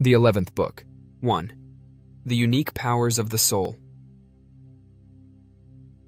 The 11th book. 1. The unique powers of the soul.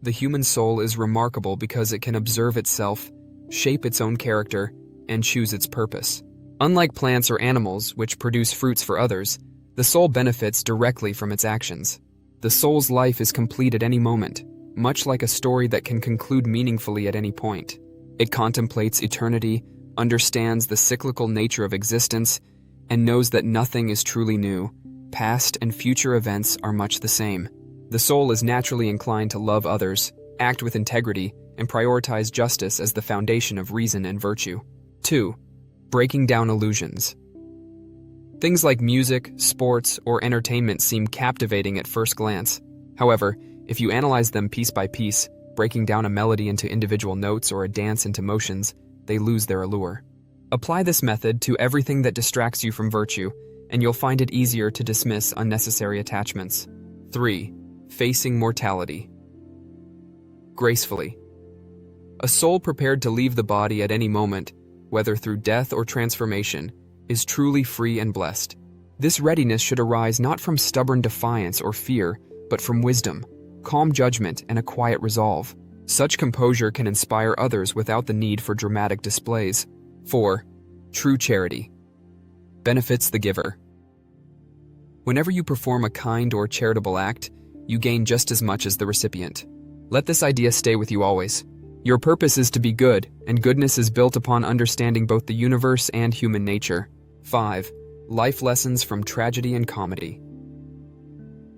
The human soul is remarkable because it can observe itself, shape its own character, and choose its purpose. Unlike plants or animals, which produce fruits for others, the soul benefits directly from its actions. The soul's life is complete at any moment, much like a story that can conclude meaningfully at any point. It contemplates eternity, understands the cyclical nature of existence, and knows that nothing is truly new. Past and future events are much the same. The soul is naturally inclined to love others, act with integrity, and prioritize justice as the foundation of reason and virtue. 2. Breaking down illusions. Things like music, sports, or entertainment seem captivating at first glance. However, if you analyze them piece by piece, breaking down a melody into individual notes or a dance into motions, they lose their allure. Apply this method to everything that distracts you from virtue, and you'll find it easier to dismiss unnecessary attachments. 3. Facing mortality. Gracefully. A soul prepared to leave the body at any moment, whether through death or transformation, is truly free and blessed. This readiness should arise not from stubborn defiance or fear, but from wisdom, calm judgment, and a quiet resolve. Such composure can inspire others without the need for dramatic displays. 4. True charity. Benefits the giver. Whenever you perform a kind or charitable act, you gain just as much as the recipient. Let this idea stay with you always. Your purpose is to be good, and goodness is built upon understanding both the universe and human nature. 5. Life lessons from tragedy and comedy.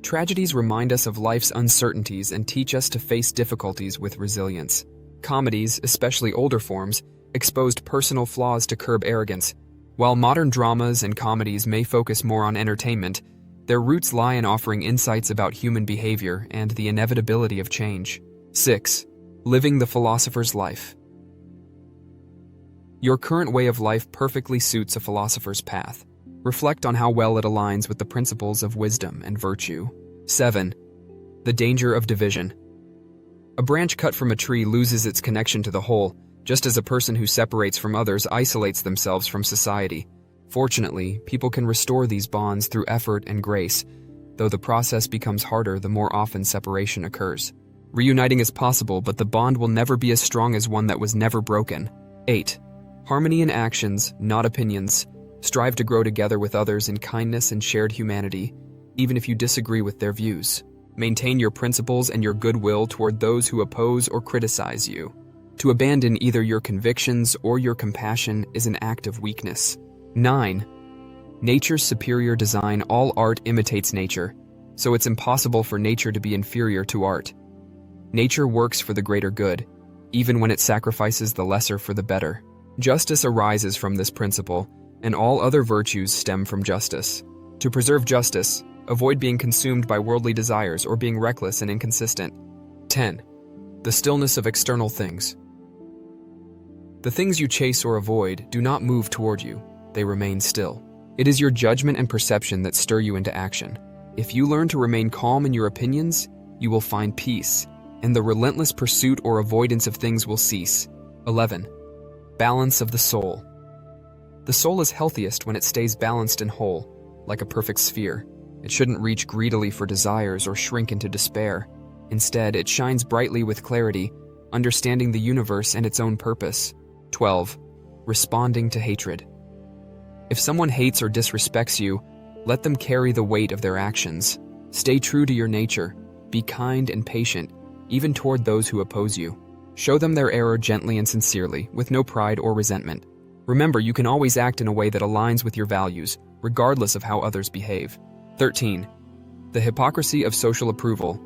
Tragedies remind us of life's uncertainties and teach us to face difficulties with resilience. Comedies, especially older forms, exposed personal flaws to curb arrogance. While modern dramas and comedies may focus more on entertainment, their roots lie in offering insights about human behavior and the inevitability of change. 6. Living the philosopher's life. Your current way of life perfectly suits a philosopher's path. Reflect on how well it aligns with the principles of wisdom and virtue. 7. The danger of division. A branch cut from a tree loses its connection to the whole, just as a person who separates from others isolates themselves from society. Fortunately, people can restore these bonds through effort and grace, though the process becomes harder the more often separation occurs. Reuniting is possible, but the bond will never be as strong as one that was never broken. 8. Harmony in actions, not opinions. Strive to grow together with others in kindness and shared humanity, even if you disagree with their views. Maintain your principles and your goodwill toward those who oppose or criticize you. To abandon either your convictions or your compassion is an act of weakness. 9. Nature's superior design. All art imitates nature, so it's impossible for nature to be inferior to art. Nature works for the greater good, even when it sacrifices the lesser for the better. Justice arises from this principle, and all other virtues stem from justice. To preserve justice, avoid being consumed by worldly desires or being reckless and inconsistent. 10. The stillness of external things. The things you chase or avoid do not move toward you, they remain still. It is your judgment and perception that stir you into action. If you learn to remain calm in your opinions, you will find peace, and the relentless pursuit or avoidance of things will cease. 11. Balance of the soul. The soul is healthiest when it stays balanced and whole, like a perfect sphere. It shouldn't reach greedily for desires or shrink into despair. Instead, it shines brightly with clarity, understanding the universe and its own purpose. 12. Responding to hatred. If someone hates or disrespects you, let them carry the weight of their actions. Stay true to your nature. Be kind and patient, even toward those who oppose you. Show them their error gently and sincerely, with no pride or resentment. Remember, you can always act in a way that aligns with your values, regardless of how others behave. 13. The hypocrisy of social approval.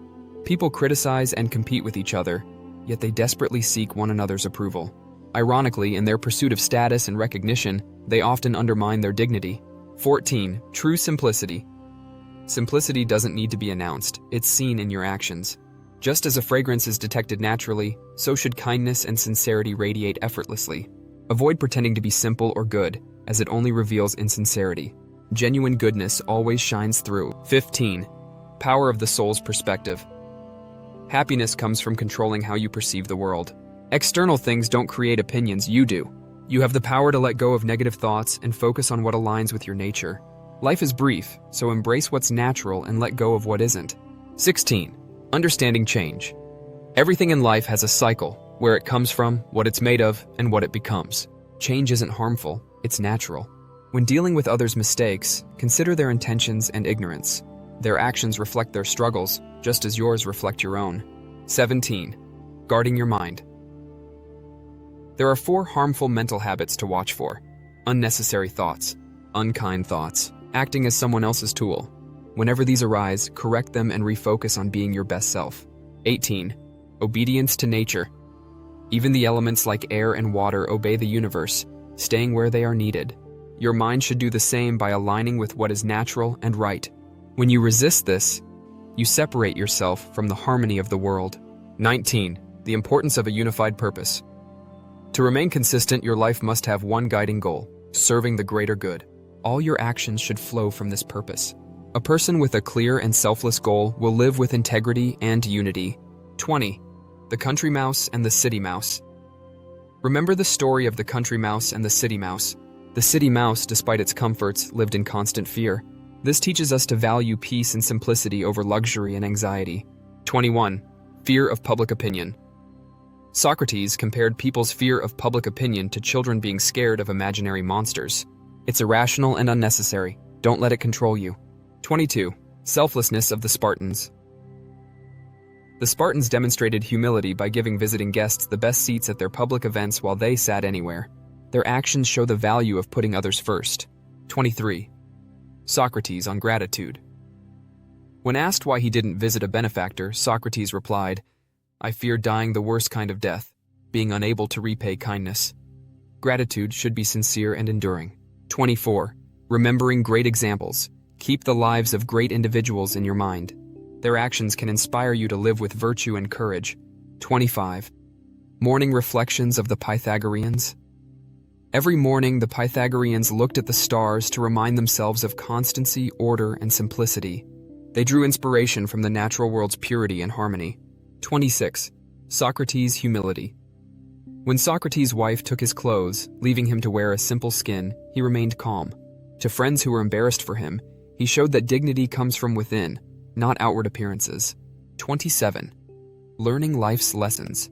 People criticize and compete with each other, yet they desperately seek one another's approval. Ironically, in their pursuit of status and recognition, they often undermine their dignity. 14. True simplicity. Simplicity doesn't need to be announced, it's seen in your actions. Just as a fragrance is detected naturally, so should kindness and sincerity radiate effortlessly. Avoid pretending to be simple or good, as it only reveals insincerity. Genuine goodness always shines through. 15. Power of the soul's perspective. Happiness comes from controlling how you perceive the world. External things don't create opinions, you do. You have the power to let go of negative thoughts and focus on what aligns with your nature. Life is brief, so embrace what's natural and let go of what isn't. 16. Understanding change. Everything in life has a cycle, where it comes from, what it's made of, and what it becomes. Change isn't harmful, it's natural. When dealing with others' mistakes, consider their intentions and ignorance. Their actions reflect their struggles, just as yours reflect your own. 17. Guarding your mind. There are 4 harmful mental habits to watch for. Unnecessary thoughts, unkind thoughts, acting as someone else's tool. Whenever these arise, correct them and refocus on being your best self. 18. Obedience to nature. Even the elements like air and water obey the universe, staying where they are needed. Your mind should do the same by aligning with what is natural and right. When you resist this, you separate yourself from the harmony of the world. 19. The importance of a unified purpose. To remain consistent, your life must have one guiding goal: serving the greater good. All your actions should flow from this purpose. A person with a clear and selfless goal will live with integrity and unity. 20. The country mouse and the city mouse. Remember the story of the country mouse and the city mouse. The city mouse, despite its comforts, lived in constant fear. This teaches us to value peace and simplicity over luxury and anxiety. 21. Fear of public opinion. Socrates compared people's fear of public opinion to children being scared of imaginary monsters. It's irrational and unnecessary. Don't let it control you. 22. Selflessness of the Spartans. The Spartans demonstrated humility by giving visiting guests the best seats at their public events while they sat anywhere. Their actions show the value of putting others first. 23. Socrates on gratitude. When asked why he didn't visit a benefactor, Socrates replied, "I fear dying the worst kind of death, being unable to repay kindness." Gratitude should be sincere and enduring. 24. Remembering great examples. Keep the lives of great individuals in your mind. Their actions can inspire you to live with virtue and courage. 25. Morning reflections of the Pythagoreans. Every morning, the Pythagoreans looked at the stars to remind themselves of constancy, order, and simplicity. They drew inspiration from the natural world's purity and harmony. 26. Socrates' humility. When Socrates' wife took his clothes, leaving him to wear a simple skin, he remained calm. To friends who were embarrassed for him, he showed that dignity comes from within, not outward appearances. 27. Learning life's lessons.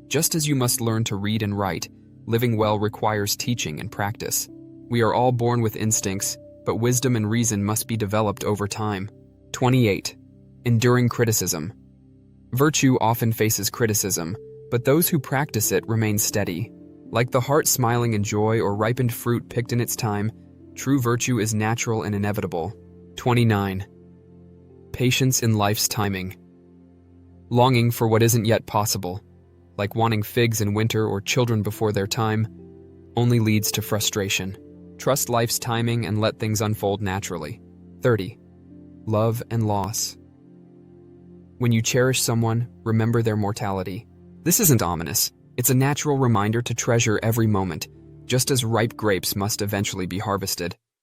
Just as you must learn to read and write, living well requires teaching and practice. We are all born with instincts, but wisdom and reason must be developed over time. 28. Enduring criticism. Virtue often faces criticism, but those who practice it remain steady. Like the heart smiling in joy or ripened fruit picked in its time, true virtue is natural and inevitable. 29. Patience in life's timing. Longing for what isn't yet possible, like wanting figs in winter or children before their time, only leads to frustration. Trust life's timing and let things unfold naturally. 30. Love and loss. When you cherish someone, remember their mortality. This isn't ominous. It's a natural reminder to treasure every moment, just as ripe grapes must eventually be harvested.